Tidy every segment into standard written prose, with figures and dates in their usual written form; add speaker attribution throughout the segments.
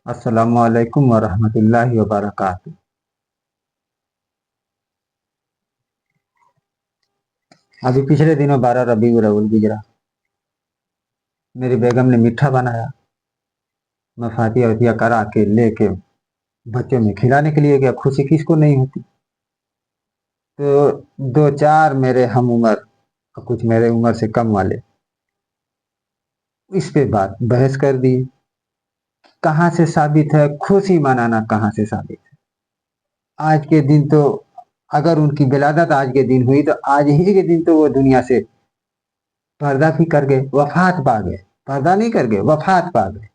Speaker 1: السلام علیکم ورحمۃ اللہ وبرکاتہ۔ ابھی پچھلے دنوں 12 ربیع الاول گزرا۔ میری بیگم نے میٹھا بنایا، میں فاتحہ وتیحہ کرا کے لے کے بچوں میں کھلانے کے لیے گیا۔ خوشی کس کو نہیں ہوتی؟ تو دو چار میرے ہم عمر اور کچھ میرے عمر سے کم والے اس پہ بحث کر دی۔ کہاں سے ثابت ہے خوشی منانا؟ کہاں سے ثابت ہے؟ آج کے دن تو اگر ان کی ولادت آج کے دن ہوئی تو آج ہی کے دن تو وہ دنیا سے پردہ بھی کر گئے، وفات پا گئے۔ پردہ نہیں کر گئے، وفات پا گئے۔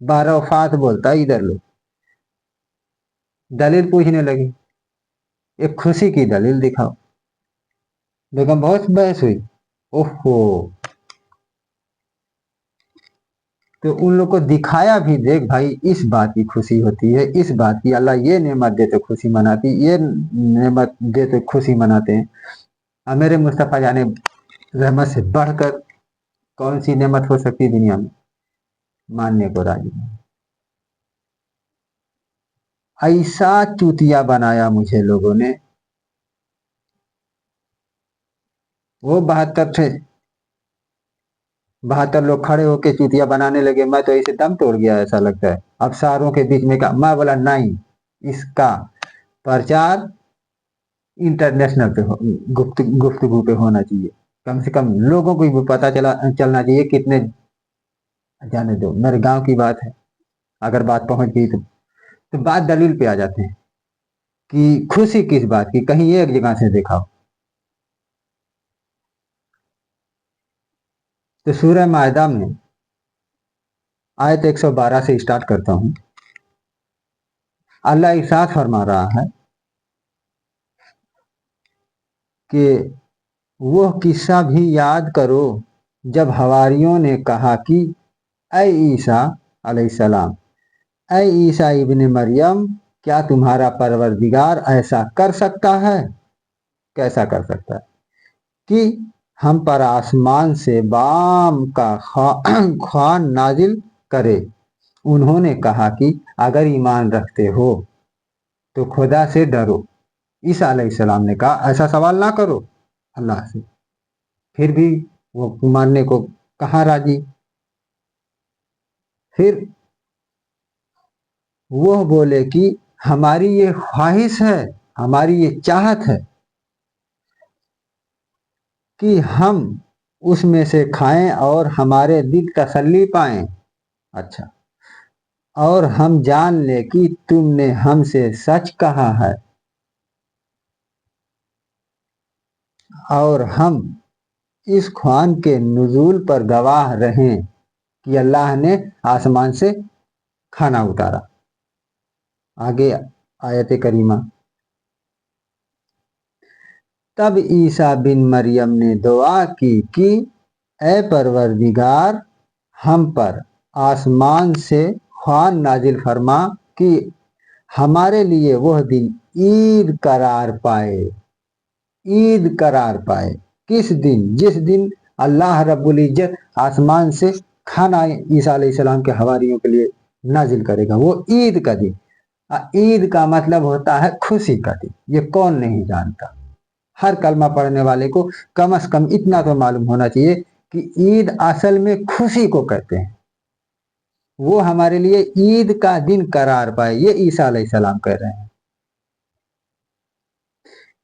Speaker 1: 12 وفات بولتا ادھر لوگ دلیل پوچھنے لگی، ایک خوشی کی دلیل دکھاؤ۔ بیگم بہت بحث ہوئی۔ اوہو، تو ان لوگ کو دکھایا بھی، دیکھ بھائی اس بات کی خوشی ہوتی ہے، اس بات کی اللہ یہ نعمت دے تو خوشی مناتی، یہ نعمت دے تو خوشی مناتے ہیں۔ اور میرے مصطفیٰ جانے رحمت سے بڑھ کر کون سی نعمت ہو سکتی دنیا میں؟ ماننے کو راضی نہیں۔ ایسا چوتیا بنایا مجھے لوگوں نے، وہ 72 تھے، 72 لوگ کھڑے ہو کے چوتیا بنانے لگے۔ میں تو ایسے دم توڑ گیا، ایسا لگتا ہے اب ساروں کے بیچ میں میں بولا نہیں، اس کا پرچار انٹرنیشنل پہ گفتگو پہ ہونا چاہیے، کم سے کم لوگوں کو بھی پتا چلنا چاہیے۔ کتنے جانے دو، میرے گاؤں کی بات ہے، اگر بات پہنچ گئی تو بات دلیل پہ آ جاتے ہیں کہ خوشی کس بات کی، کہیں ایک جگہ سے دیکھاؤ۔ تو سورہ مائدہ میں آیت 112 سے اسٹارٹ کرتا ہوں۔ اللہ ارشاد فرما رہا ہے کہ وہ قصہ بھی یاد کرو جب حواریوں نے کہا کہ اے عیسیٰ علیہ السلام، اے عیسیٰ ابن مریم، کیا تمہارا پروردگار ایسا کر سکتا ہے؟ کیسا کر سکتا ہے کہ ہم پر آسمان سے بام کا خوان نازل کرے؟ انہوں نے کہا کہ اگر ایمان رکھتے ہو تو خدا سے ڈرو۔ عیسیٰ علیہ السلام نے کہا ایسا سوال نہ کرو اللہ سے، پھر بھی وہ ماننے کو کہاں راضی۔ پھر وہ بولے کہ ہماری یہ خواہش ہے، ہماری یہ چاہت ہے کہ ہم اس میں سے کھائیں اور ہمارے دل تسلی پائیں۔ اچھا، اور ہم جان لیں کہ تم نے ہم سے سچ کہا ہے، اور ہم اس خوان کے نزول پر گواہ رہیں کہ اللہ نے آسمان سے کھانا اتارا۔ آگے آیت کریمہ، تب عیسیٰ بن مریم نے دعا کی کہ اے پروردگار، ہم پر آسمان سے خوان نازل فرما کہ ہمارے لیے وہ دن عید قرار پائے۔ عید قرار پائے کس دن؟ جس دن اللہ رب العزت آسمان سے کھانا عیسیٰ علیہ السلام کے حواریوں کے لیے نازل کرے گا، وہ عید کا دن۔ عید کا مطلب ہوتا ہے خوشی کا دن، یہ کون نہیں جانتا؟ ہر کلمہ پڑھنے والے کو کم از کم اتنا تو معلوم ہونا چاہیے کہ عید اصل میں خوشی کو کہتے ہیں۔ وہ ہمارے لیے عید کا دن قرار پائے، یہ عیسیٰ علیہ السلام کہہ رہے ہیں۔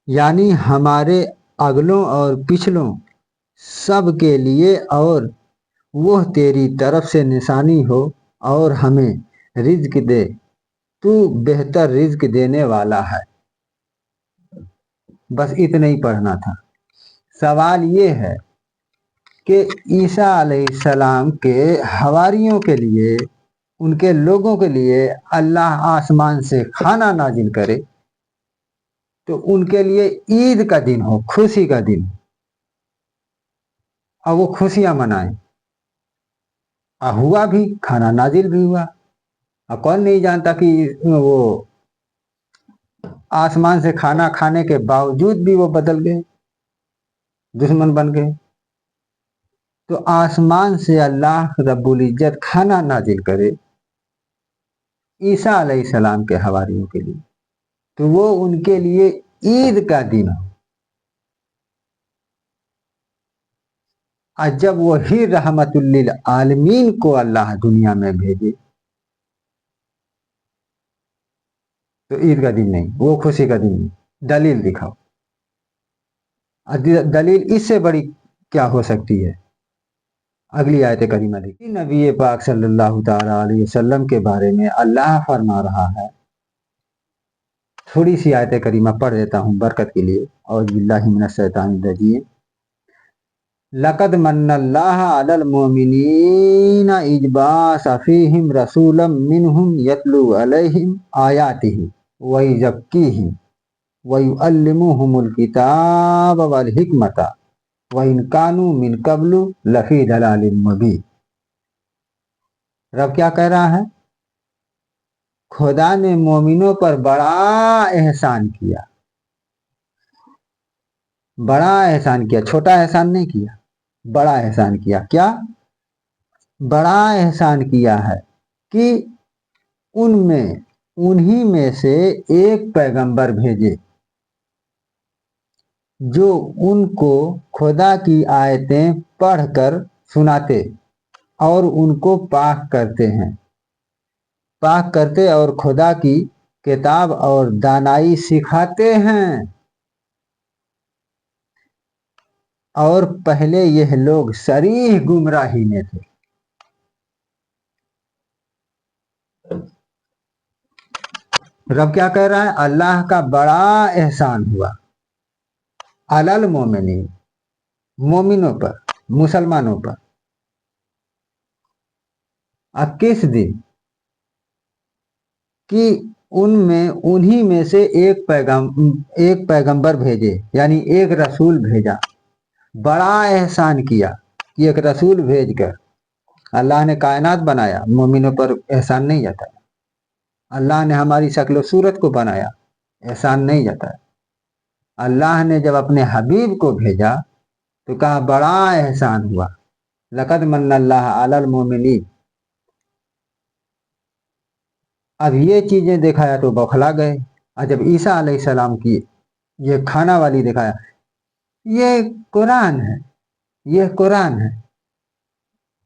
Speaker 1: یعنی ہمارے اگلوں اور پچھلوں سب کے لیے، اور وہ تیری طرف سے نشانی ہو اور ہمیں رزق دے، تو بہتر رزق دینے والا ہے۔ بس اتنا ہی پڑھنا تھا۔ سوال یہ ہے کہ عیسیٰ علیہ السلام کے حواریوں کے لیے، ان کے لوگوں کے لیے اللہ آسمان سے کھانا نازل کرے تو ان کے لیے عید کا دن ہو، خوشی کا دن، اور وہ خوشیاں منائیں۔ اور ہوا بھی، کھانا نازل بھی ہوا، اور کون نہیں جانتا کہ وہ آسمان سے کھانا کھانے کے باوجود بھی وہ بدل گئے، دشمن بن گئے۔ تو آسمان سے اللہ رب العزت کھانا نازل کرے عیسیٰ علیہ السلام کے حواریوں کے لیے، تو وہ ان کے لیے عید کا دن ہو، اور جب وہی رحمت للعالمین کو اللہ دنیا میں بھیجے تو عید کا دن نہیں، وہ خوشی کا دن نہیں۔ دلیل دکھاؤ، دلیل اس سے بڑی کیا ہو سکتی ہے؟ اگلی آیت کریمہ دیکھیے، نبی پاک صلی اللہ تعالی علیہ وسلم کے بارے میں اللہ فرما رہا ہے، تھوڑی سی آیت کریمہ پڑھ دیتا ہوں برکت کے لیے، اعوذ باللہ من الشیطان الرجیم۔ لقد من اللہ علی المؤمنین اذ بعث فیہم رسولا منہم یتلو علیہم آیاتہ ویزکیہم وَيُعَلِّمُهُمُ الْكِتَابَ وَالْحِکْمَةَ وَإِنْ كَانُوا مِنْ قَبْلُ لَفِي ضَلَالٍ مُبِينٍ۔ رب کیا کہہ رہا ہے؟ خدا نے مومنوں پر بڑا احسان کیا، بڑا احسان کیا، چھوٹا احسان نہیں کیا، بڑا احسان کیا۔ کیا بڑا احسان کیا ہے کہ انہی میں سے ایک پیغمبر بھیجے جو ان کو خدا کی آیتیں پڑھ کر سناتے اور ان کو پاک کرتے اور خدا کی کتاب اور دانائی سکھاتے ہیں، اور پہلے یہ لوگ صریح گمراہی میں تھے۔ رب کیا کہہ رہا ہے؟ اللہ کا بڑا احسان ہوا علی المومنین، مومنوں پر، مسلمانوں پر۔ اب کس دن؟ کہ انہی میں سے ایک پیغمبر بھیجے، یعنی ایک رسول بھیجا۔ بڑا احسان کیا کہ ایک رسول بھیج کر اللہ نے کائنات بنایا، مومنوں پر احسان نہیں جاتا ہے۔ اللہ نے ہماری شکل و صورت کو بنایا، احسان نہیں جاتا ہے۔ اللہ نے جب اپنے حبیب کو بھیجا تو کہا بڑا احسان ہوا، لقد من اللہ علی المؤمنین۔ اب یہ چیزیں دکھایا تو بوکھلا گئے، اور جب عیسیٰ علیہ السلام کی یہ کھانا والی دکھایا، یہ قرآن ہے، یہ قرآن ہے،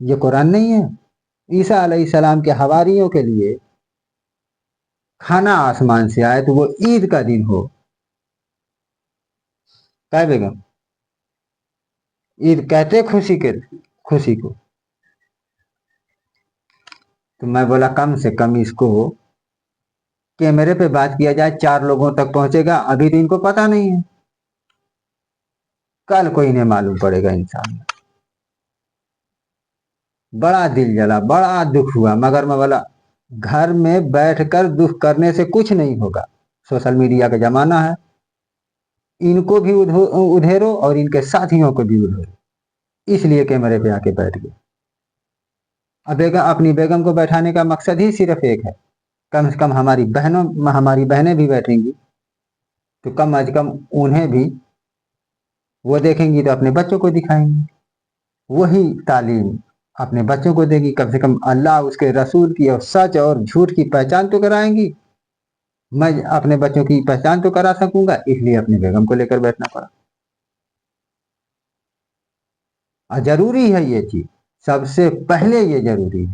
Speaker 1: یہ قرآن نہیں ہے۔ عیسیٰ علیہ السلام کے حواریوں کے لیے کھانا آسمان سے آئے تو وہ عید کا دن ہو۔ کیا بیگم؟ عید کہتے خوشی کو، تو میں بولا کم سے کم اس کو کیمرے پہ بات کیا جائے، 4 لوگوں تک پہنچے گا۔ ابھی تو ان کو پتہ نہیں ہے، کل کو انہیں معلوم پڑے گا انسان۔ بڑا دل جلا، بڑا دکھ ہوا، مگر میں بولا گھر میں بیٹھ کر دکھ کرنے سے کچھ نہیں ہوگا۔ سوشل میڈیا کا زمانہ ہے، ان کو بھی ادھیرو اور ان کے ساتھیوں کو بھی ادھیرو، اس لیے کیمرے پہ آ کے بیٹھ گئے۔ اب اپنی بیگم کو بیٹھانے کا مقصد ہی صرف ایک ہے، کم سے کم ہماری بہنیں بھی بیٹھیں گی تو کم از کم انہیں بھی وہ دیکھیں گی تو اپنے بچوں کو دکھائیں گی، وہی تعلیم اپنے بچوں کو دے گی۔ کم سے کم اللہ اس کے رسول کی اور سچ اور جھوٹ کی پہچان تو کرائیں گی۔ میں اپنے بچوں کی پہچان تو کرا سکوں گا، اس لیے اپنی بیگم کو لے کر بیٹھنا پڑا۔ اور ضروری ہے یہ چیز، سب سے پہلے یہ ضروری ہے۔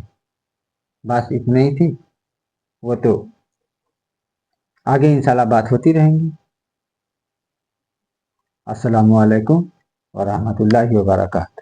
Speaker 1: بس اتنا ہی تھی، وہ تو آگے انشاءاللہ بات ہوتی رہیں گی۔ السلام علیکم ورحمۃ اللہ وبرکاتہ۔